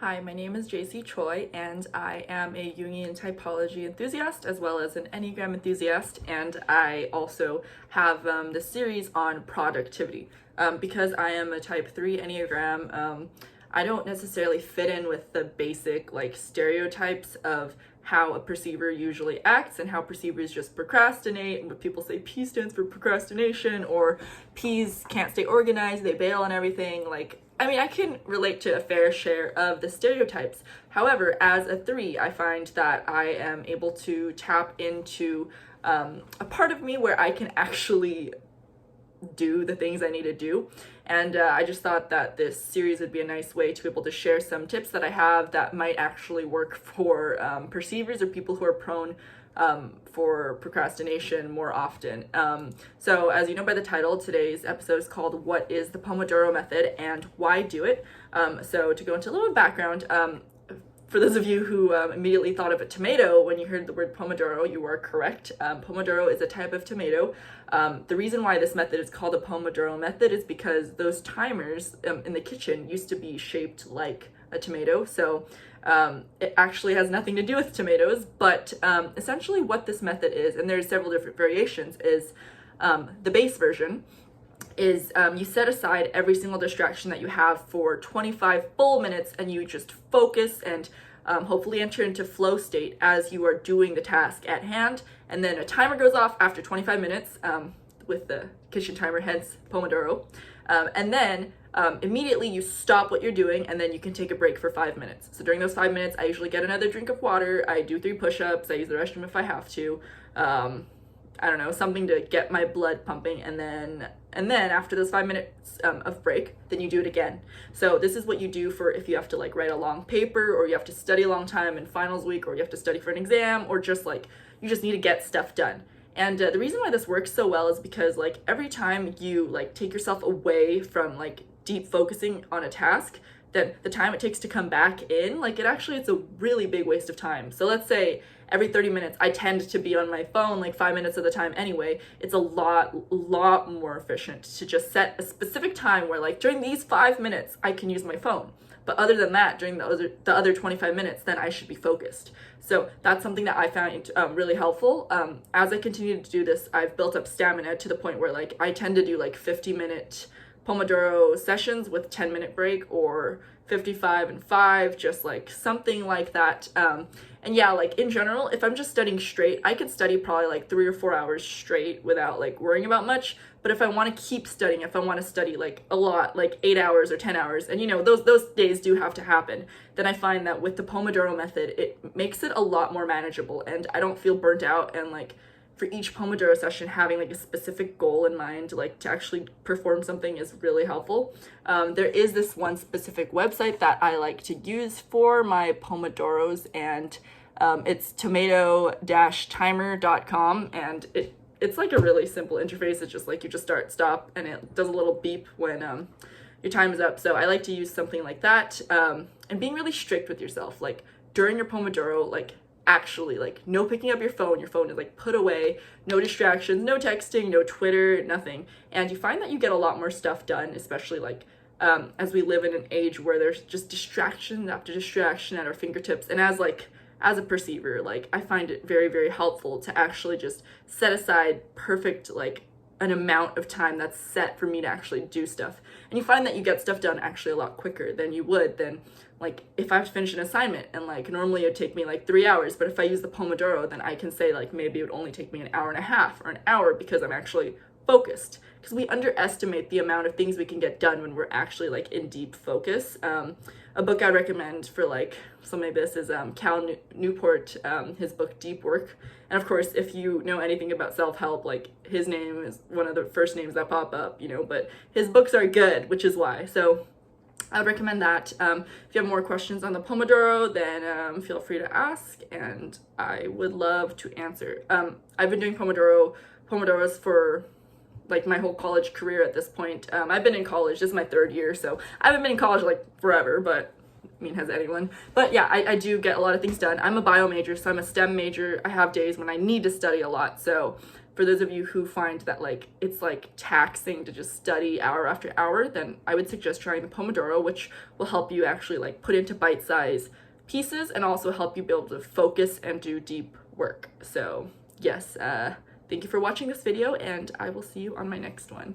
Hi, my name is Jaycee Choi, and I am a Jungian Typology enthusiast as well as an Enneagram enthusiast, and I also have this series on productivity. Because I am a Type 3 Enneagram, I don't necessarily fit in with the basic stereotypes of how a perceiver usually acts and how perceivers just procrastinate, and what people say P stands for procrastination, or P's can't stay organized, they bail on everything. I can relate to a fair share of the stereotypes. However, as a 3, I find that I am able to tap into a part of me where I can actually do the things I need to do. And I just thought that this series would be a nice way to be able to share some tips that I have that might actually work for perceivers or people who are prone for procrastination more often. So as you know by the title, today's episode is called What is the Pomodoro Method and Why Do It? So to go into a little background, for those of you who immediately thought of a tomato when you heard the word pomodoro, you are correct. Pomodoro is a type of tomato. The reason why this method is called a pomodoro method is because those timers in the kitchen used to be shaped like a tomato. So it actually has nothing to do with tomatoes, but essentially what this method is, and there's several different variations, is the base version is you set aside every single distraction that you have for 25 full minutes, and you just focus and hopefully enter into flow state as you are doing the task at hand. And then a timer goes off after 25 minutes with the kitchen timer, hence Pomodoro. And then immediately you stop what you're doing, and then you can take a break for 5 minutes. So during those 5 minutes, I usually get another drink of water, I do 3 push-ups, I use the restroom if I have to, I don't know, something to get my blood pumping, and then after those 5 minutes of break, then you do it again. So this is what you do for if you have to write a long paper, or you have to study a long time in finals week, or you have to study for an exam, or just you just need to get stuff done. And the reason why this works so well is because every time you take yourself away from deep focusing on a task, then the time it takes to come back in, it's a really big waste of time. So let's say every 30 minutes I tend to be on my phone 5 minutes of the time anyway. It's a lot more efficient to just set a specific time where during these 5 minutes I can use my phone. But other than that, during the other 25 minutes, then I should be focused. So that's something that I found really helpful. As I continue to do this, I've built up stamina to the point where I tend to do 50-minute Pomodoro sessions with 10-minute break, or 55 and 5, just something like that. And yeah, in general, if I'm just studying straight, I could study probably 3 or 4 hours straight without worrying about much. But if I want to keep studying, if I want to study a lot, 8 hours or 10 hours, and those days do have to happen, then I find that with the Pomodoro method, it makes it a lot more manageable, and I don't feel burnt out. And for each Pomodoro session, having a specific goal in mind, to actually perform something, is really helpful. There is this one specific website that I like to use for my Pomodoros, and it's tomato-timer.com, and it's a really simple interface. It's just you just start, stop, and it does a little beep when your time is up. So I like to use something like that, and being really strict with yourself. During your Pomodoro, actually no picking up your phone is put away, no distractions, no texting, no Twitter, nothing. And you find that you get a lot more stuff done, especially as we live in an age where there's just distraction after distraction at our fingertips. And as a perceiver, I find it very, very helpful to actually just set aside perfect an amount of time that's set for me to actually do stuff. And you find that you get stuff done actually a lot quicker than you would than if I have to finish an assignment, and normally it'd take me 3 hours, but if I use the Pomodoro, then I can say maybe it would only take me an hour and a half or an hour, because I'm actually focused. Because we underestimate the amount of things we can get done when we're actually in deep focus. A book I'd recommend for something like this is Cal Newport, his book Deep Work. And of course, if you know anything about self-help, his name is one of the first names that pop up, but his books are good, which is why. So I would recommend that. If you have more questions on the Pomodoro, then feel free to ask, and I would love to answer. I've been doing Pomodoros for my whole college career at this point. I've been in college, this is my 3rd year, so I haven't been in college forever, but has anyone? But yeah, I do get a lot of things done. I'm a bio major, so I'm a STEM major. I have days when I need to study a lot, so for those of you who find that like it's like taxing to just study hour after hour, then I would suggest trying the Pomodoro, which will help you actually like put into bite-sized pieces and also help you be able to focus and do deep work. So yes, thank you for watching this video, and I will see you on my next one.